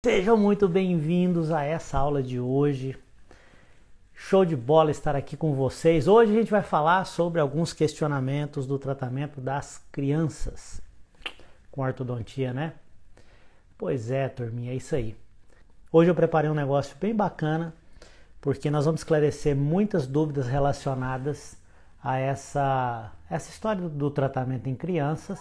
Sejam muito bem-vindos a essa aula de hoje. Show de bola estar aqui com vocês. Hoje a gente vai falar sobre alguns questionamentos do tratamento das crianças com ortodontia, né? Pois é, turminha, é isso aí. Hoje eu preparei um negócio bem bacana, porque nós vamos esclarecer muitas dúvidas relacionadas a essa história do tratamento em crianças.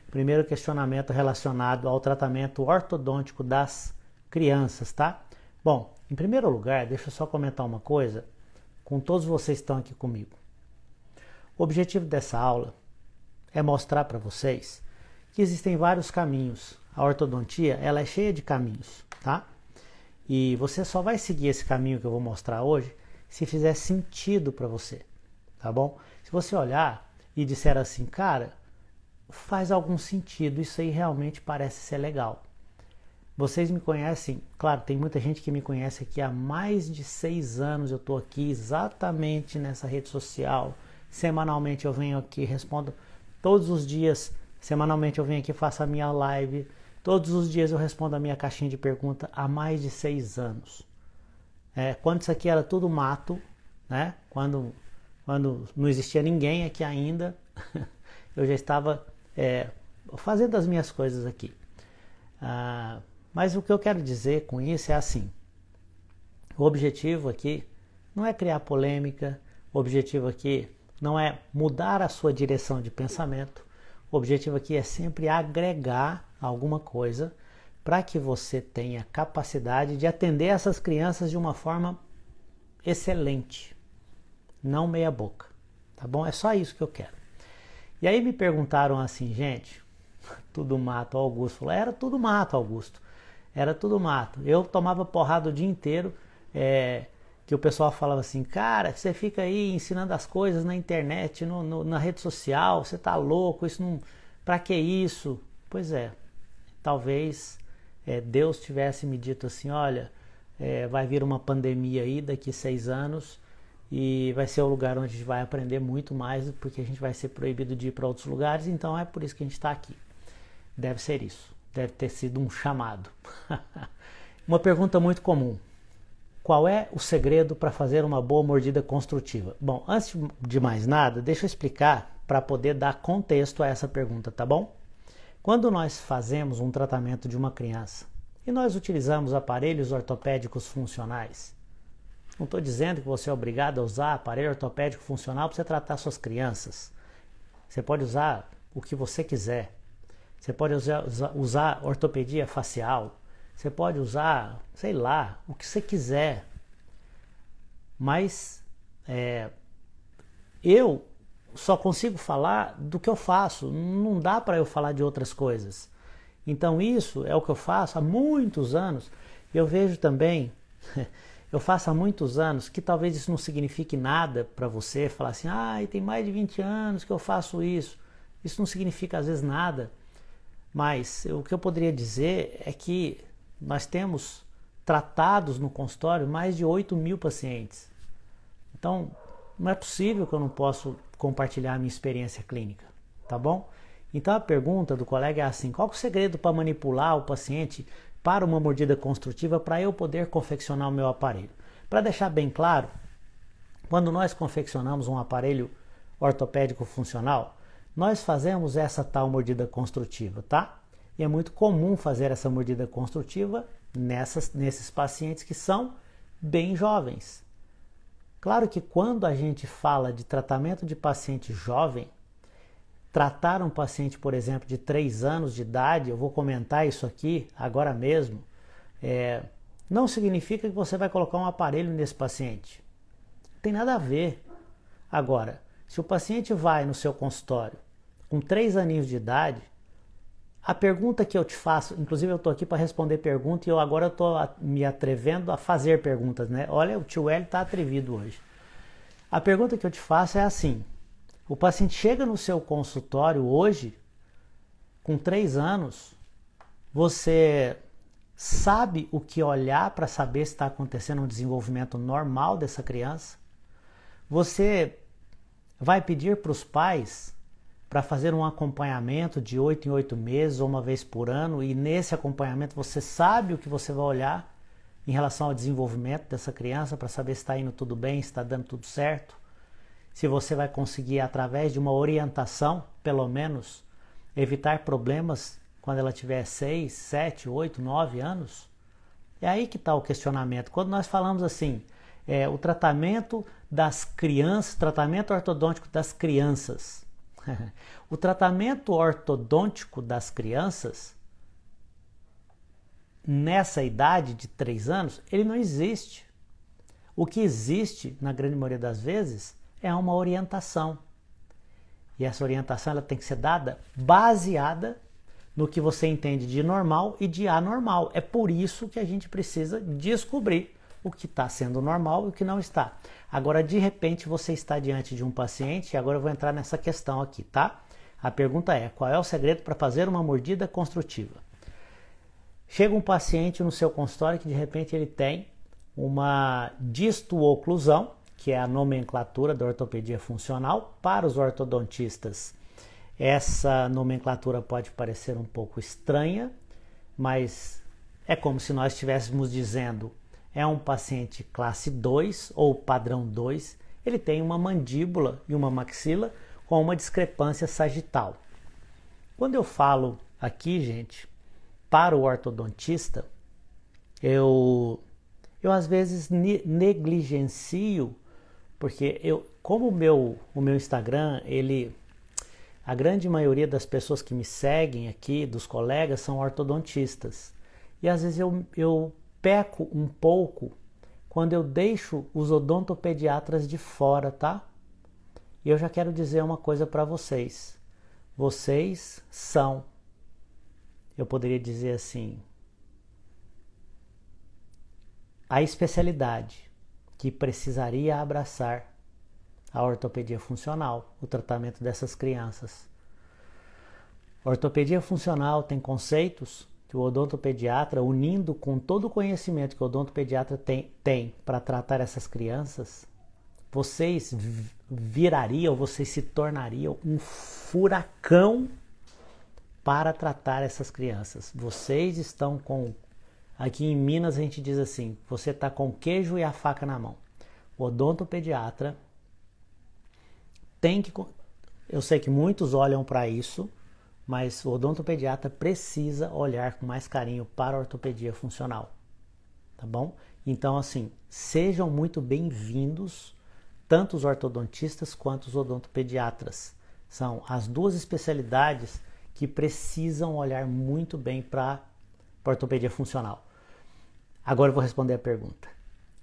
Primeiro questionamento relacionado ao tratamento ortodôntico das crianças, tá? Bom, em primeiro lugar, deixa eu só comentar uma coisa com todos vocês que estão aqui comigo. O objetivo dessa aula é mostrar para vocês que existem vários caminhos. A ortodontia, ela é cheia de caminhos, tá? E você só vai seguir esse caminho que eu vou mostrar hoje se fizer sentido para você, tá bom? Se você olhar e disser assim, cara, faz algum sentido, isso aí realmente parece ser legal. Vocês me conhecem, claro, tem muita gente que me conhece aqui há mais de 6 anos, eu estou aqui exatamente nessa rede social, semanalmente eu venho aqui, respondo todos os dias, semanalmente eu venho aqui, faço a minha live, todos os dias eu respondo a minha caixinha de pergunta há mais de 6 anos. Quando isso aqui era tudo mato, né? Quando não existia ninguém aqui ainda, eu já estava fazendo as minhas coisas aqui. Mas o que eu quero dizer com isso é assim, o objetivo aqui não é criar polêmica, o objetivo aqui não é mudar a sua direção de pensamento, o objetivo aqui é sempre agregar alguma coisa para que você tenha capacidade de atender essas crianças de uma forma excelente, não meia boca, tá bom? É só isso que eu quero. E aí me perguntaram assim, gente, tudo mato, Augusto falou, era tudo mato, Augusto, era tudo mato. Eu tomava porrada o dia inteiro, que o pessoal falava assim, cara, você fica aí ensinando as coisas na internet, na rede social, você tá louco, isso não, pra que isso? Pois é, talvez Deus tivesse me dito assim, olha, vai vir uma pandemia aí daqui 6 anos, e vai ser o lugar onde a gente vai aprender muito mais, porque a gente vai ser proibido de ir para outros lugares, então é por isso que a gente está aqui. Deve ser isso, deve ter sido um chamado. Uma pergunta muito comum, qual é o segredo para fazer uma boa mordida construtiva? Bom, antes de mais nada, deixa eu explicar para poder dar contexto a essa pergunta, tá bom? Quando nós fazemos um tratamento de uma criança e nós utilizamos aparelhos ortopédicos funcionais, não estou dizendo que você é obrigado a usar aparelho ortopédico funcional para você tratar suas crianças. Você pode usar o que você quiser. Você pode usar ortopedia facial. Você pode usar, sei lá, o que você quiser. Mas eu só consigo falar do que eu faço. Não dá para eu falar de outras coisas. Então isso é o que eu faço há muitos anos. Eu vejo também... Eu faço há muitos anos, que talvez isso não signifique nada para você, falar assim, tem mais de 20 anos que eu faço isso. Isso não significa às vezes nada, mas o que eu poderia dizer é que nós temos tratados no consultório mais de 8.000 pacientes. Então, não é possível que eu não possa compartilhar a minha experiência clínica, tá bom? Então a pergunta do colega é assim, qual é o segredo para manipular o paciente para uma mordida construtiva para eu poder confeccionar o meu aparelho? Para deixar bem claro, quando nós confeccionamos um aparelho ortopédico funcional, nós fazemos essa tal mordida construtiva, tá? E é muito comum fazer essa mordida construtiva nesses pacientes que são bem jovens. Claro que quando a gente fala de tratamento de paciente jovem, tratar um paciente, por exemplo, de 3 anos de idade, eu vou comentar isso aqui agora mesmo, não significa que você vai colocar um aparelho nesse paciente. Não tem nada a ver. Agora, se o paciente vai no seu consultório com 3 aninhos de idade, a pergunta que eu te faço, inclusive eu estou aqui para responder perguntas e agora eu estou me atrevendo a fazer perguntas, né? Olha, o tio Hélio está atrevido hoje. A pergunta que eu te faço é assim, o paciente chega no seu consultório hoje, com 3 anos, você sabe o que olhar para saber se está acontecendo um desenvolvimento normal dessa criança? Você vai pedir para os pais para fazer um acompanhamento de 8 em 8 meses ou uma vez por ano, e nesse acompanhamento você sabe o que você vai olhar em relação ao desenvolvimento dessa criança para saber se está indo tudo bem, se está dando tudo certo, se você vai conseguir, através de uma orientação, pelo menos, evitar problemas quando ela tiver 6, 7, 8, 9 anos. É aí que está o questionamento. Quando nós falamos assim, o tratamento das crianças, tratamento ortodôntico das crianças. O tratamento ortodôntico das crianças, nessa idade de 3 anos, ele não existe. O que existe, na grande maioria das vezes, é uma orientação. E essa orientação ela tem que ser dada baseada no que você entende de normal e de anormal. É por isso que a gente precisa descobrir o que está sendo normal e o que não está. Agora, de repente, você está diante de um paciente, e agora eu vou entrar nessa questão aqui, tá? A pergunta é, qual é o segredo para fazer uma mordida construtiva? Chega um paciente no seu consultório que de repente ele tem uma disto-oclusão, que é a nomenclatura da ortopedia funcional. Para os ortodontistas, essa nomenclatura pode parecer um pouco estranha, mas é como se nós estivéssemos dizendo, é um paciente classe 2 ou padrão 2, ele tem uma mandíbula e uma maxila com uma discrepância sagital. Quando eu falo aqui, gente, para o ortodontista, eu às vezes negligencio, porque como o meu Instagram, a grande maioria das pessoas que me seguem aqui, dos colegas, são ortodontistas. E às vezes eu peco um pouco quando eu deixo os odontopediatras de fora, tá? E eu já quero dizer uma coisa para vocês. Vocês são, eu poderia dizer assim, a especialidade que precisaria abraçar a ortopedia funcional, o tratamento dessas crianças. A ortopedia funcional tem conceitos que o odontopediatra, unindo com todo o conhecimento que o odontopediatra tem para tratar essas crianças, vocês virariam, vocês se tornariam um furacão para tratar essas crianças. Vocês estão com... Aqui em Minas a gente diz assim, você está com o queijo e a faca na mão. O odontopediatra tem que... Eu sei que muitos olham para isso, mas o odontopediatra precisa olhar com mais carinho para a ortopedia funcional, tá bom? Então, assim, sejam muito bem-vindos, tanto os ortodontistas quanto os odontopediatras. São as duas especialidades que precisam olhar muito bem para a ortopedia funcional. Agora eu vou responder a pergunta.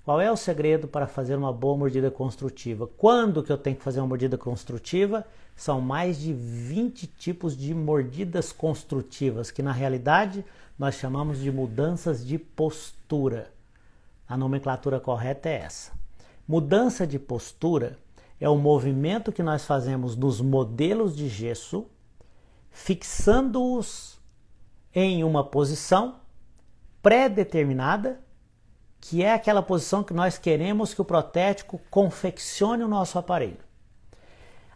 Qual é o segredo para fazer uma boa mordida construtiva? Quando que eu tenho que fazer uma mordida construtiva? São mais de 20 tipos de mordidas construtivas, que na realidade nós chamamos de mudanças de postura. A nomenclatura correta é essa. Mudança de postura é o movimento que nós fazemos nos modelos de gesso, fixando-os em uma posição pré-determinada, que é aquela posição que nós queremos que o protético confeccione o nosso aparelho.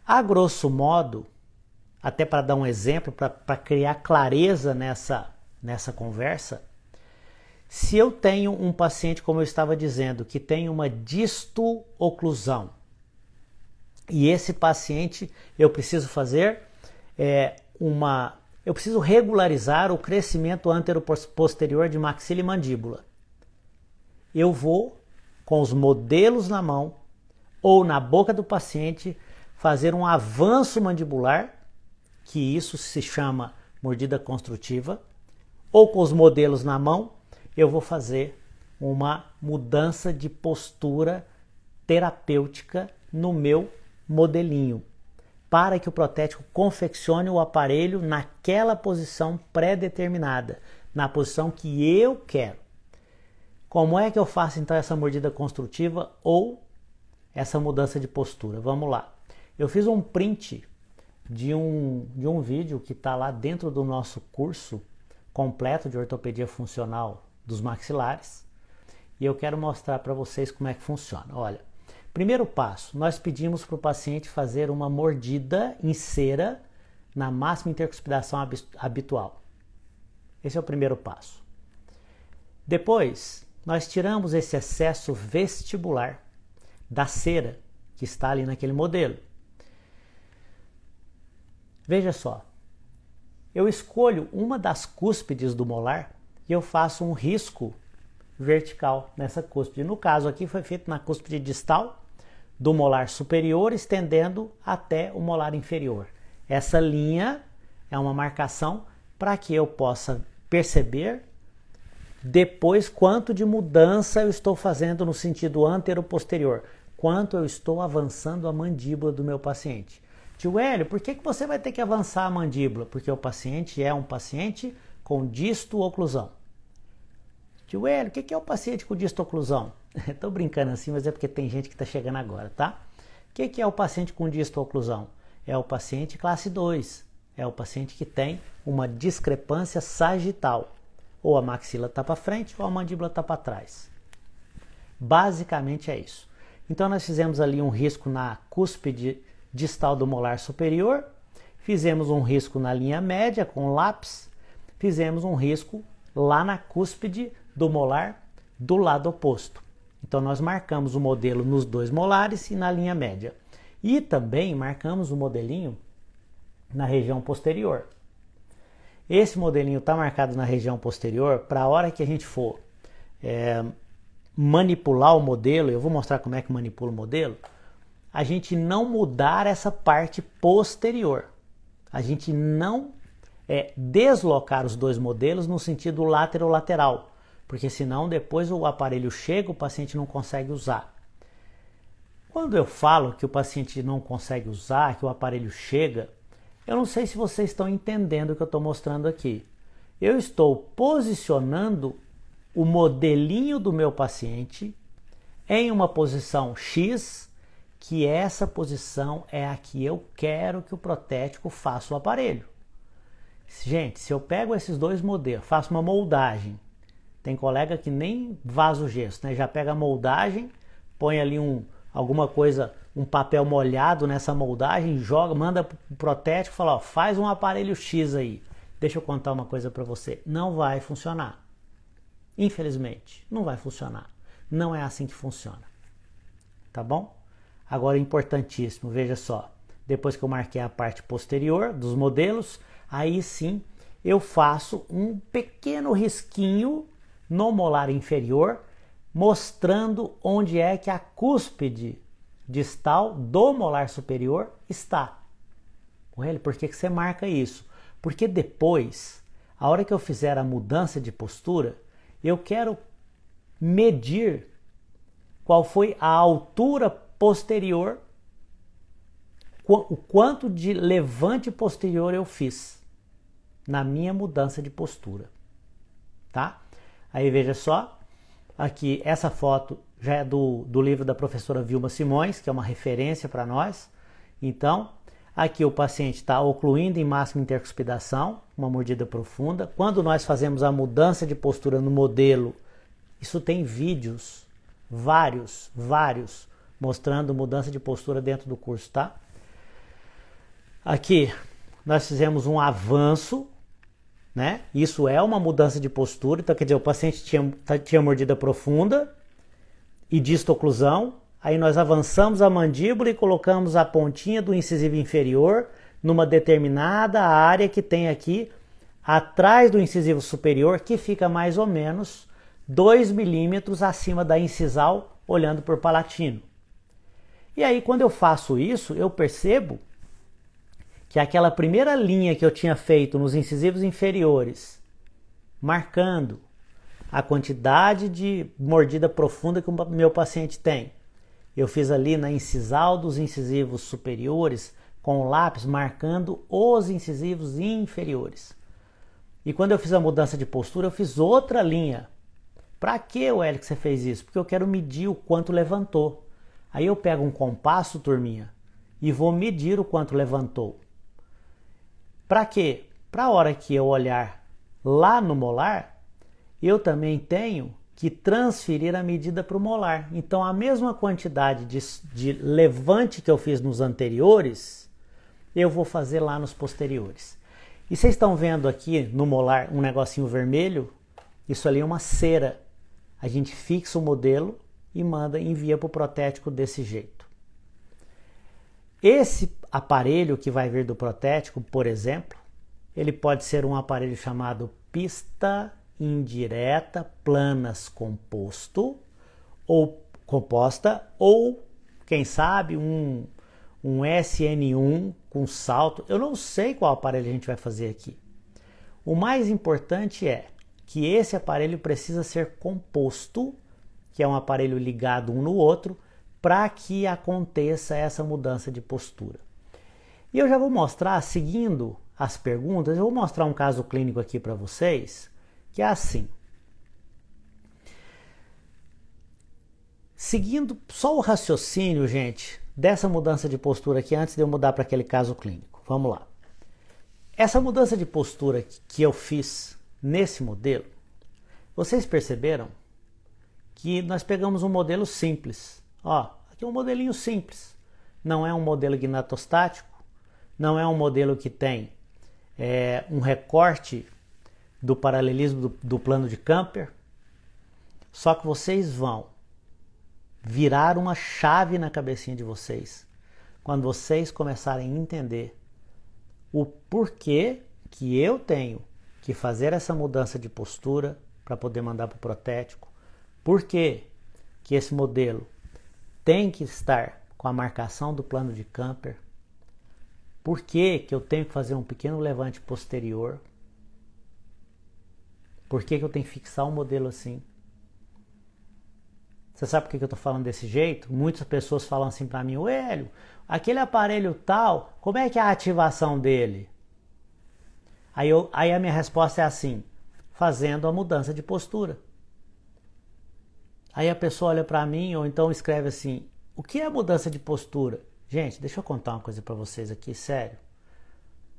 A grosso modo, até para dar um exemplo, para criar clareza nessa conversa, se eu tenho um paciente, como eu estava dizendo, que tem uma disto-oclusão, e esse paciente eu preciso fazer eu preciso regularizar o crescimento antero-posterior de maxila e mandíbula. Eu vou, com os modelos na mão ou na boca do paciente, fazer um avanço mandibular, que isso se chama mordida construtiva, ou com os modelos na mão, eu vou fazer uma mudança de postura terapêutica no meu modelinho, para que o protético confeccione o aparelho naquela posição pré-determinada, na posição que eu quero. Como é que eu faço então essa mordida construtiva ou essa mudança de postura? Vamos lá. Eu fiz um print de um vídeo que está lá dentro do nosso curso completo de ortopedia funcional dos maxilares, e eu quero mostrar para vocês como é que funciona. Olha, Primeiro passo, nós pedimos para o paciente fazer uma mordida em cera na máxima intercuspidação habitual. Esse é o primeiro passo. Depois, nós tiramos esse excesso vestibular da cera que está ali naquele modelo. Veja só, eu escolho uma das cúspides do molar e eu faço um risco vertical nessa cúspide. No caso aqui foi feito na cúspide distal do molar superior, estendendo até o molar inferior. Essa linha é uma marcação para que eu possa perceber depois quanto de mudança eu estou fazendo no sentido antero-posterior, quanto eu estou avançando a mandíbula do meu paciente. Tio Hélio, por que você vai ter que avançar a mandíbula? Porque o paciente é um paciente com disto-oclusão. Tio Hélio, o que é o paciente com disto-oclusão? Estou brincando assim, mas é porque tem gente que está chegando agora, tá? O que é o paciente com disto-oclusão? É o paciente classe 2. É o paciente que tem uma discrepância sagital. Ou a maxila está para frente ou a mandíbula está para trás. Basicamente é isso. Então nós fizemos ali um risco na cúspide distal do molar superior, fizemos um risco na linha média com lápis, fizemos um risco lá na cúspide do molar do lado oposto. Então nós marcamos o modelo nos dois molares e na linha média. E também marcamos o modelinho na região posterior. Esse modelinho está marcado na região posterior para a hora que a gente for manipular o modelo, eu vou mostrar como é que manipula o modelo, a gente não mudar essa parte posterior. A gente não deslocar os dois modelos no sentido lateral, porque senão depois o aparelho chega, o paciente não consegue usar. Quando eu falo que o paciente não consegue usar, que o aparelho chega, eu não sei se vocês estão entendendo o que eu estou mostrando aqui. Eu estou posicionando o modelinho do meu paciente em uma posição X, que essa posição é a que eu quero que o protético faça o aparelho. Gente, se eu pego esses dois modelos, faço uma moldagem, tem colega que nem vaza o gesso, né? Já pega a moldagem, põe ali alguma coisa, um papel molhado nessa moldagem, joga, manda pro protético e fala, ó, faz um aparelho X aí. Deixa eu contar uma coisa para você, não vai funcionar. Infelizmente, não vai funcionar. Não é assim que funciona. Tá bom? Agora, importantíssimo, veja só. Depois que eu marquei a parte posterior dos modelos, aí sim eu faço um pequeno risquinho no molar inferior, mostrando onde é que a cúspide distal do molar superior está. Por que você marca isso? Porque depois, a hora que eu fizer a mudança de postura, eu quero medir qual foi a altura posterior, o quanto de levante posterior eu fiz na minha mudança de postura, tá? Aí veja só, aqui essa foto já é do livro da professora Vilma Simões, que é uma referência para nós. Então, aqui o paciente está ocluindo em máxima intercuspidação, uma mordida profunda. Quando nós fazemos a mudança de postura no modelo, isso tem vídeos, vários, mostrando mudança de postura dentro do curso, tá? Aqui nós fizemos um avanço, né? Isso é uma mudança de postura, então quer dizer, o paciente tinha mordida profunda e distoclusão, aí nós avançamos a mandíbula e colocamos a pontinha do incisivo inferior numa determinada área que tem aqui atrás do incisivo superior, que fica mais ou menos 2 milímetros acima da incisal, olhando por palatino. E aí quando eu faço isso, eu percebo que aquela primeira linha que eu tinha feito nos incisivos inferiores, marcando a quantidade de mordida profunda que o meu paciente tem, eu fiz ali na incisal dos incisivos superiores com o lápis marcando os incisivos inferiores. E quando eu fiz a mudança de postura, eu fiz outra linha. Para que, Hélio, que você fez isso? Porque eu quero medir o quanto levantou. Aí eu pego um compasso, turminha, e vou medir o quanto levantou. Para quê? Para a hora que eu olhar lá no molar, eu também tenho que transferir a medida para o molar. Então, a mesma quantidade de levante que eu fiz nos anteriores, eu vou fazer lá nos posteriores. E vocês estão vendo aqui no molar um negocinho vermelho? Isso ali é uma cera. A gente fixa o modelo e envia para o protético desse jeito. Esse aparelho que vai vir do protético, por exemplo, ele pode ser um aparelho chamado pista indireta planas composta, ou quem sabe um SN1 com salto. Eu não sei qual aparelho a gente vai fazer aqui. O mais importante é que esse aparelho precisa ser composto, que é um aparelho ligado um no outro, para que aconteça essa mudança de postura. E eu já vou mostrar, seguindo as perguntas, eu vou mostrar um caso clínico aqui para vocês, que é assim. Seguindo só o raciocínio, gente, dessa mudança de postura aqui, antes de eu mudar para aquele caso clínico. Vamos lá. Essa mudança de postura que eu fiz nesse modelo, vocês perceberam que nós pegamos um modelo simples. Ó, aqui é um modelinho simples. Não é um modelo gnatostático, não é um modelo que tem um recorte do paralelismo do plano de Camper. Só que vocês vão virar uma chave na cabecinha de vocês quando vocês começarem a entender o porquê que eu tenho que fazer essa mudança de postura para poder mandar para o protético, porquê que esse modelo tem que estar com a marcação do plano de Camper, porquê que eu tenho que fazer um pequeno levante posterior, porquê que eu tenho que fixar um modelo assim. Você sabe por que eu estou falando desse jeito? Muitas pessoas falam assim para mim: Hélio, aquele aparelho tal, como é que é a ativação dele? Aí a minha resposta é assim: fazendo a mudança de postura. Aí a pessoa olha para mim ou então escreve assim: o que é a mudança de postura? Gente, deixa eu contar uma coisa para vocês aqui, sério.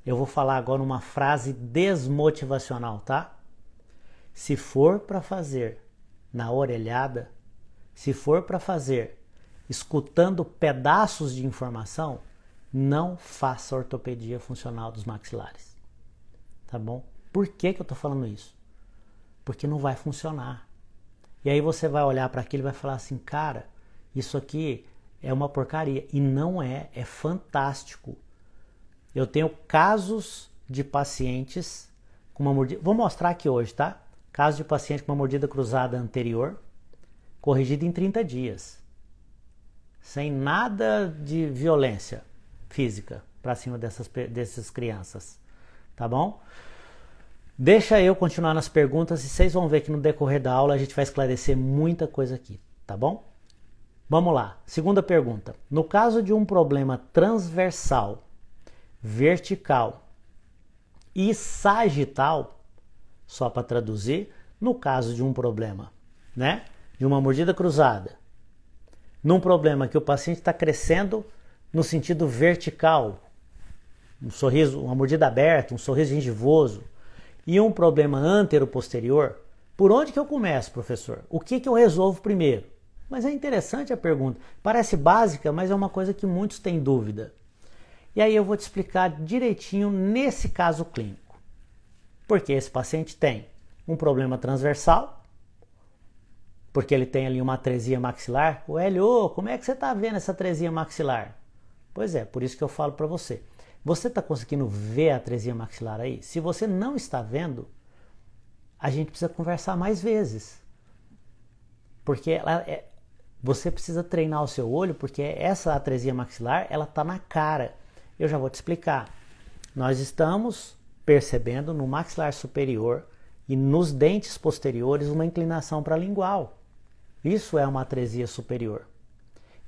Eu vou falar agora uma frase desmotivacional, tá? Se for para fazer na orelhada, se for para fazer escutando pedaços de informação, não faça ortopedia funcional dos maxilares. Tá bom? Por que eu tô falando isso? Porque não vai funcionar. E aí você vai olhar para aquilo e vai falar assim: cara, isso aqui é uma porcaria. E não é, é fantástico. Eu tenho casos de pacientes com uma mordida. Vou mostrar aqui hoje, tá? Caso de paciente com uma mordida cruzada anterior, corrigida em 30 dias. Sem nada de violência física para cima dessas crianças. Tá bom? Deixa eu continuar nas perguntas e vocês vão ver que no decorrer da aula a gente vai esclarecer muita coisa aqui. Tá bom? Vamos lá. Segunda pergunta. No caso de um problema transversal, vertical e sagital, só para traduzir, no caso de um problema, né, de uma mordida cruzada, num problema que o paciente está crescendo no sentido vertical, um sorriso, uma mordida aberta, um sorriso gengivoso, e um problema antero-posterior, por onde que eu começo, professor? O que eu resolvo primeiro? Mas é interessante a pergunta. Parece básica, mas é uma coisa que muitos têm dúvida. E aí eu vou te explicar direitinho nesse caso clínico. Porque esse paciente tem um problema transversal, porque ele tem ali uma atresia maxilar. O Hélio, como é que você está vendo essa atresia maxilar? Pois é, por isso que eu falo para você. Você está conseguindo ver a atresia maxilar aí? Se você não está vendo, a gente precisa conversar mais vezes. Porque você precisa treinar o seu olho, porque essa atresia maxilar, ela está na cara. Eu já vou te explicar. Nós estamos percebendo no maxilar superior e nos dentes posteriores uma inclinação para a lingual. Isso é uma atresia superior.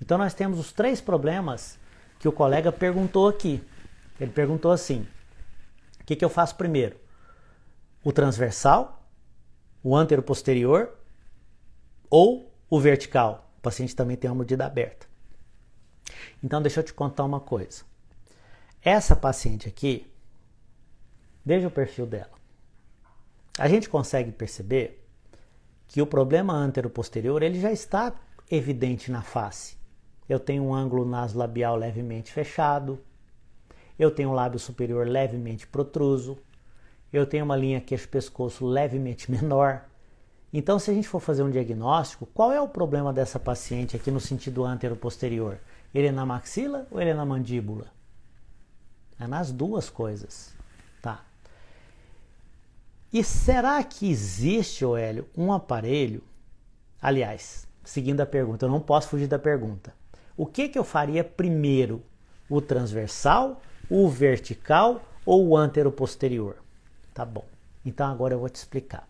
Então nós temos os 3 problemas que o colega perguntou aqui. Ele perguntou assim: o que eu faço primeiro? O transversal, o antero-posterior ou o vertical? O paciente também tem uma mordida aberta. Então deixa eu te contar uma coisa. Essa paciente aqui, veja o perfil dela. A gente consegue perceber que o problema anteroposterior ele já está evidente na face. Eu tenho um ângulo nasolabial levemente fechado, eu tenho um lábio superior levemente protruso, eu tenho uma linha queixo-pescoço levemente menor. Então, se a gente for fazer um diagnóstico, qual é o problema dessa paciente aqui no sentido anteroposterior? Ele é na maxila ou ele é na mandíbula? É nas duas coisas, tá? E será que existe, Hélio, um aparelho? Aliás, seguindo a pergunta, eu não posso fugir da pergunta. O que eu faria primeiro? O transversal, o vertical ou o anteroposterior? Tá bom, então agora eu vou te explicar.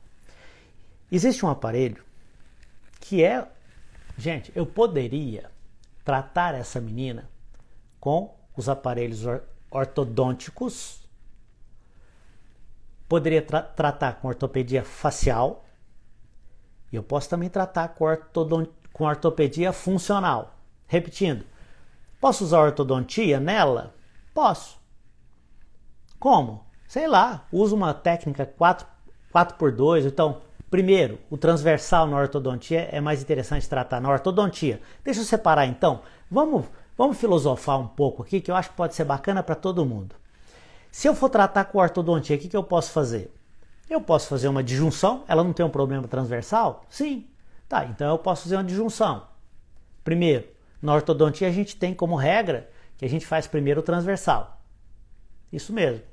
Existe um aparelho que é... Gente, eu poderia tratar essa menina com os aparelhos ortodônticos, poderia tratar com ortopedia facial e eu posso também tratar com ortopedia funcional. Repetindo, posso usar ortodontia nela? Posso. Como? Sei lá, uso uma técnica 4x2, então, primeiro, o transversal na ortodontia é mais interessante tratar na ortodontia. Deixa eu separar então, vamos filosofar um pouco aqui, que eu acho que pode ser bacana para todo mundo. Se eu for tratar com ortodontia, o que eu posso fazer? Eu posso fazer uma disjunção, ela não tem um problema transversal? Sim. Tá, então eu posso fazer uma disjunção. Primeiro, na ortodontia a gente tem como regra que a gente faz primeiro o transversal. Isso mesmo.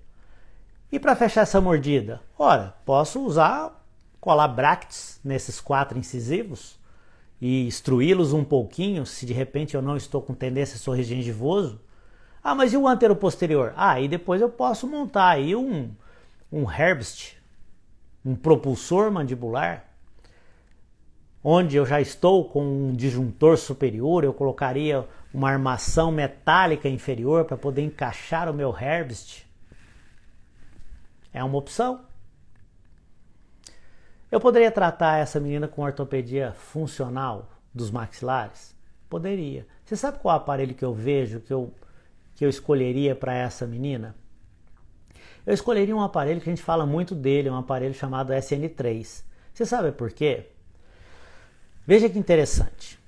E para fechar essa mordida? Ora, posso usar colar brackets nesses 4 incisivos e instruí-los um pouquinho, se de repente eu não estou com tendência a sorrir gengivoso. Ah, mas e o anteroposterior? Ah, e depois eu posso montar aí um Herbst, um propulsor mandibular, onde eu já estou com um disjuntor superior, eu colocaria uma armação metálica inferior para poder encaixar o meu Herbst. É uma opção. Eu poderia tratar essa menina com ortopedia funcional dos maxilares? Poderia. Você sabe qual aparelho que eu vejo que eu escolheria para essa menina? Eu escolheria um aparelho que a gente fala muito dele, um aparelho chamado SN3. Você sabe por quê? Veja que interessante.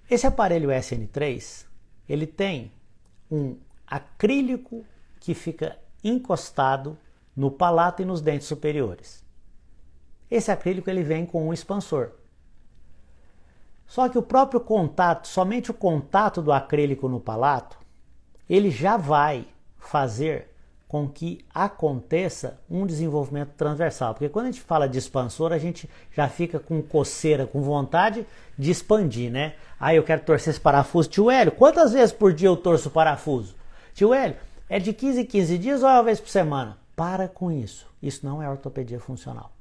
Esse aparelho SN3, ele tem um acrílico que fica encostado no palato e nos dentes superiores. Esse acrílico ele vem com um expansor. Só que o próprio contato, somente o contato do acrílico no palato, ele já vai fazer com que aconteça um desenvolvimento transversal. Porque quando a gente fala de expansor, a gente já fica com coceira, com vontade de expandir, né? Eu quero torcer esse parafuso. Tio Hélio, quantas vezes por dia eu torço o parafuso? Tio Hélio, é de 15 em 15 dias ou é uma vez por semana? Para com isso. Isso não é ortopedia funcional.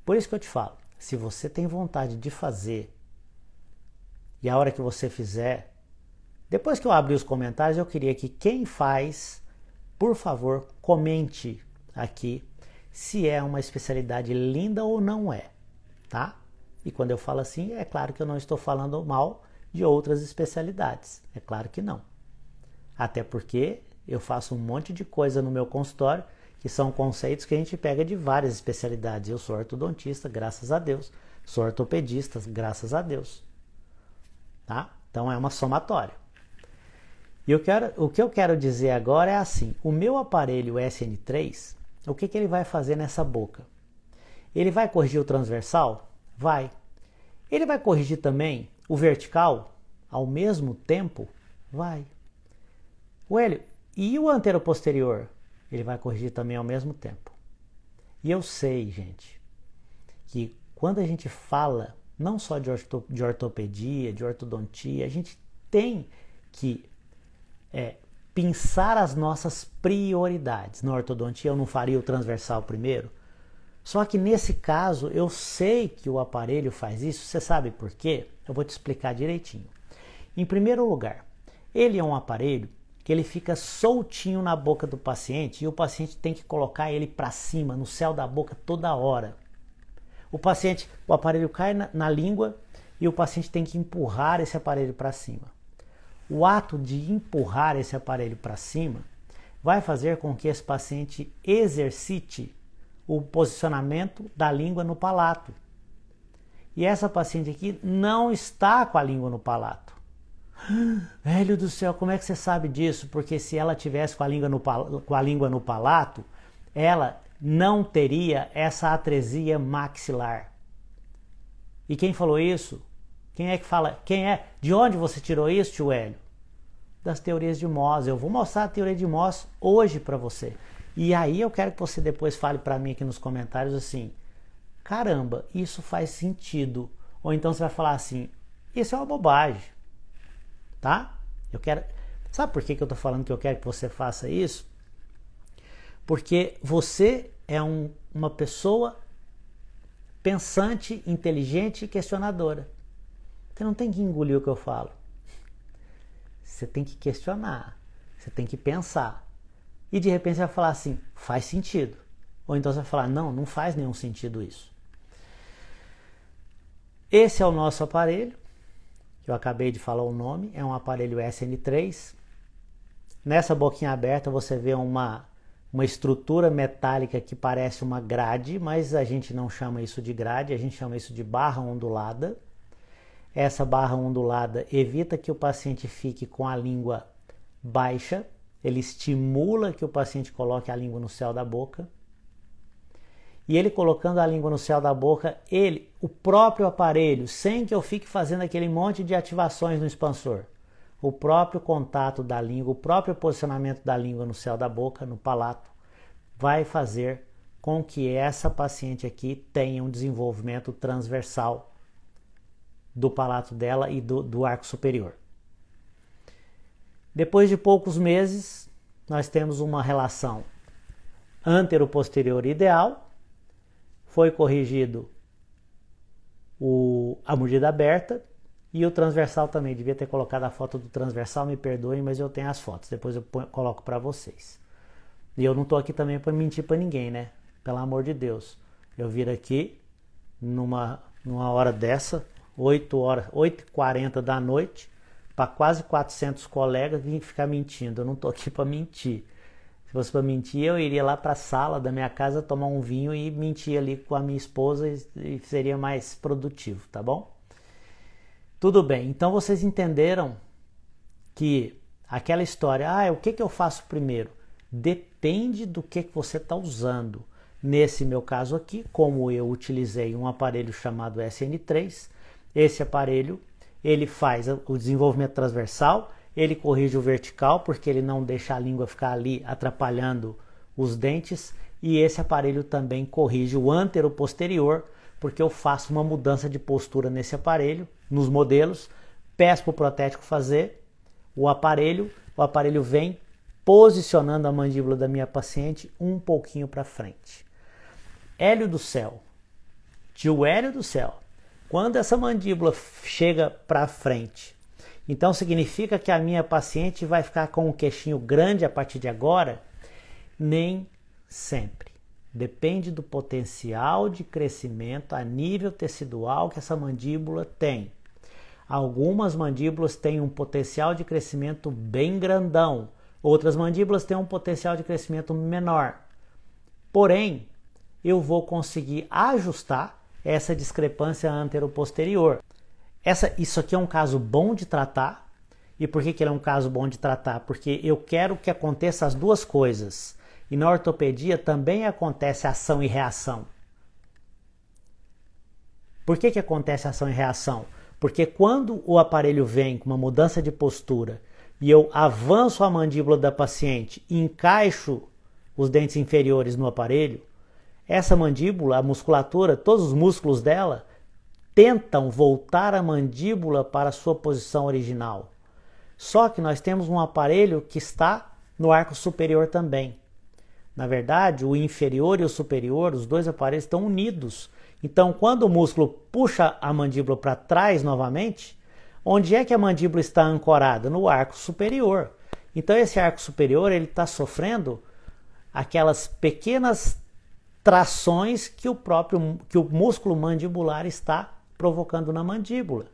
Por isso que eu te falo, se você tem vontade de fazer, e a hora que você fizer, depois que eu abrir os comentários, eu queria que quem faz, por favor, comente aqui se é uma especialidade linda ou não é, tá? E quando eu falo assim, é claro que eu não estou falando mal de outras especialidades, é claro que não. Até porque eu faço um monte de coisa no meu consultório que são conceitos que a gente pega de várias especialidades. Eu sou ortodontista, graças a Deus. Sou ortopedista, graças a Deus. Tá? Então é uma somatória. E o que eu quero dizer agora é assim, o meu aparelho SN3, o que ele vai fazer nessa boca? Ele vai corrigir o transversal? Vai. Ele vai corrigir também o vertical ao mesmo tempo? Vai. Hélio, e o anteroposterior? Ele vai corrigir também ao mesmo tempo. E eu sei, gente, que quando a gente fala não só de ortopedia, de ortodontia, a gente tem que pensar as nossas prioridades. Na ortodontia eu não faria o transversal primeiro. Só que nesse caso eu sei que o aparelho faz isso. Você sabe por quê? Eu vou te explicar direitinho. Em primeiro lugar, ele é um aparelho que ele fica soltinho na boca do paciente e o paciente tem que colocar ele para cima, no céu da boca toda hora. O aparelho cai na língua e o paciente tem que empurrar esse aparelho para cima. O ato de empurrar esse aparelho para cima vai fazer com que esse paciente exercite o posicionamento da língua no palato. E essa paciente aqui não está com a língua no palato. Velho do céu, como é que você sabe disso? Porque se ela tivesse com a língua no palato, ela não teria essa atresia maxilar. E quem falou isso? Quem é que fala? Quem é? De onde você tirou isso, tio Hélio? Das teorias de Mohs. Eu vou mostrar a teoria de Mohs hoje para você. E aí eu quero que você depois fale para mim aqui nos comentários assim: caramba, isso faz sentido. Ou então você vai falar assim: isso é uma bobagem. Tá? Eu quero. Sabe por que eu tô falando que eu quero que você faça isso? Porque você é uma pessoa pensante, inteligente e questionadora. Você não tem que engolir o que eu falo. Você tem que questionar. Você tem que pensar. E de repente você vai falar assim: faz sentido. Ou então você vai falar: não, não faz nenhum sentido isso. Esse é o nosso aparelho, que eu acabei de falar o nome. É um aparelho SN3. Nessa boquinha aberta você vê uma estrutura metálica que parece uma grade, mas a gente não chama isso de grade, a gente chama isso de barra ondulada. Essa barra ondulada evita que o paciente fique com a língua baixa, ele estimula que o paciente coloque a língua no céu da boca. E ele colocando a língua no céu da boca, o próprio aparelho, sem que eu fique fazendo aquele monte de ativações no expansor, o próprio contato da língua, o próprio posicionamento da língua no céu da boca, no palato, vai fazer com que essa paciente aqui tenha um desenvolvimento transversal do palato dela e do arco superior. Depois de poucos meses, nós temos uma relação antero-posterior ideal. Foi corrigido a mordida aberta e o transversal também. Devia ter colocado a foto do transversal, me perdoem, mas eu tenho as fotos. Depois eu coloco para vocês. E eu não estou aqui também para mentir para ninguém, né? Pelo amor de Deus. Eu vir aqui numa hora dessa, 8h40 da noite, para quase 400 colegas, vim ficar mentindo. Eu não estou aqui para mentir. Se fosse para mentir, eu iria lá para a sala da minha casa tomar um vinho e mentir ali com a minha esposa e seria mais produtivo, tá bom? Tudo bem, então vocês entenderam que aquela história, o que eu faço primeiro? Depende do que você está usando. Nesse meu caso aqui, como eu utilizei um aparelho chamado SN3, esse aparelho ele faz o desenvolvimento transversal, ele corrige o vertical, porque ele não deixa a língua ficar ali atrapalhando os dentes, e esse aparelho também corrige o antero-posterior, porque eu faço uma mudança de postura nesse aparelho, nos modelos, peço para o protético fazer o aparelho vem posicionando a mandíbula da minha paciente um pouquinho para frente. Hélio do céu, tio Hélio do céu, quando essa mandíbula chega para frente, então significa que a minha paciente vai ficar com um queixinho grande a partir de agora? Nem sempre. Depende do potencial de crescimento a nível tecidual que essa mandíbula tem. Algumas mandíbulas têm um potencial de crescimento bem grandão, outras mandíbulas têm um potencial de crescimento menor. Porém, eu vou conseguir ajustar essa discrepância antero-posterior. Isso aqui é um caso bom de tratar. E por que ele é um caso bom de tratar? Porque eu quero que aconteça as duas coisas. E na ortopedia também acontece ação e reação. Por que acontece ação e reação? Porque quando o aparelho vem com uma mudança de postura e eu avanço a mandíbula da paciente e encaixo os dentes inferiores no aparelho, essa mandíbula, a musculatura, todos os músculos dela tentam voltar a mandíbula para a sua posição original. Só que nós temos um aparelho que está no arco superior também. Na verdade, o inferior e o superior, os dois aparelhos estão unidos. Então, quando o músculo puxa a mandíbula para trás novamente, onde é que a mandíbula está ancorada? No arco superior. Então, esse arco superior ele está sofrendo aquelas pequenas trações que o músculo mandibular está provocando na mandíbula.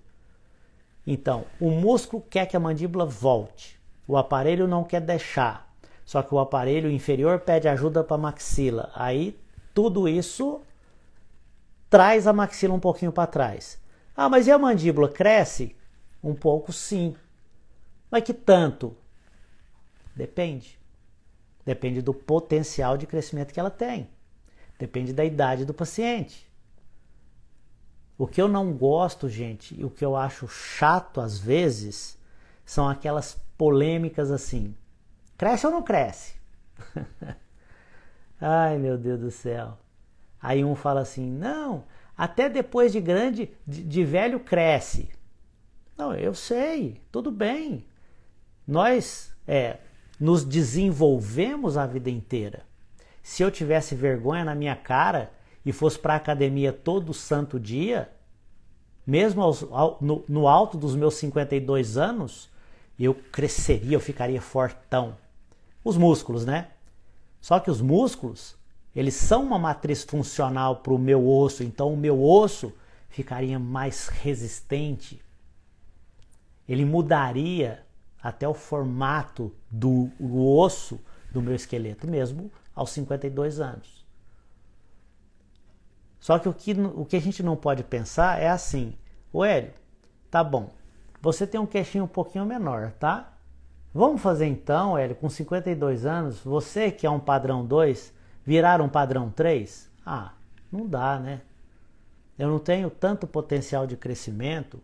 Então, o músculo quer que a mandíbula volte. O aparelho não quer deixar. Só que o aparelho inferior pede ajuda para a maxila. Aí tudo isso traz a maxila um pouquinho para trás. Ah, mas e a mandíbula cresce? Um pouco sim. Mas que tanto? Depende. Depende do potencial de crescimento que ela tem. Depende da idade do paciente. O que eu não gosto, gente, e o que eu acho chato às vezes, são aquelas polêmicas assim. Cresce ou não cresce? Ai, meu Deus do céu. Aí um fala assim, não, até depois de grande, de velho cresce. Não, eu sei, tudo bem. Nós nos desenvolvemos a vida inteira. Se eu tivesse vergonha na minha cara e fosse para a academia todo santo dia, mesmo no alto dos meus 52 anos, eu cresceria, eu ficaria fortão. Os músculos, né? Só que os músculos, eles são uma matriz funcional para o meu osso, então o meu osso ficaria mais resistente. Ele mudaria até o formato do osso do meu esqueleto, mesmo aos 52 anos. Só que o que a gente não pode pensar é assim, ô Hélio, tá bom, você tem um queixinho um pouquinho menor, tá? Vamos fazer então, Hélio, com 52 anos, você que é um padrão 2, virar um padrão 3? Ah, não dá, né? Eu não tenho tanto potencial de crescimento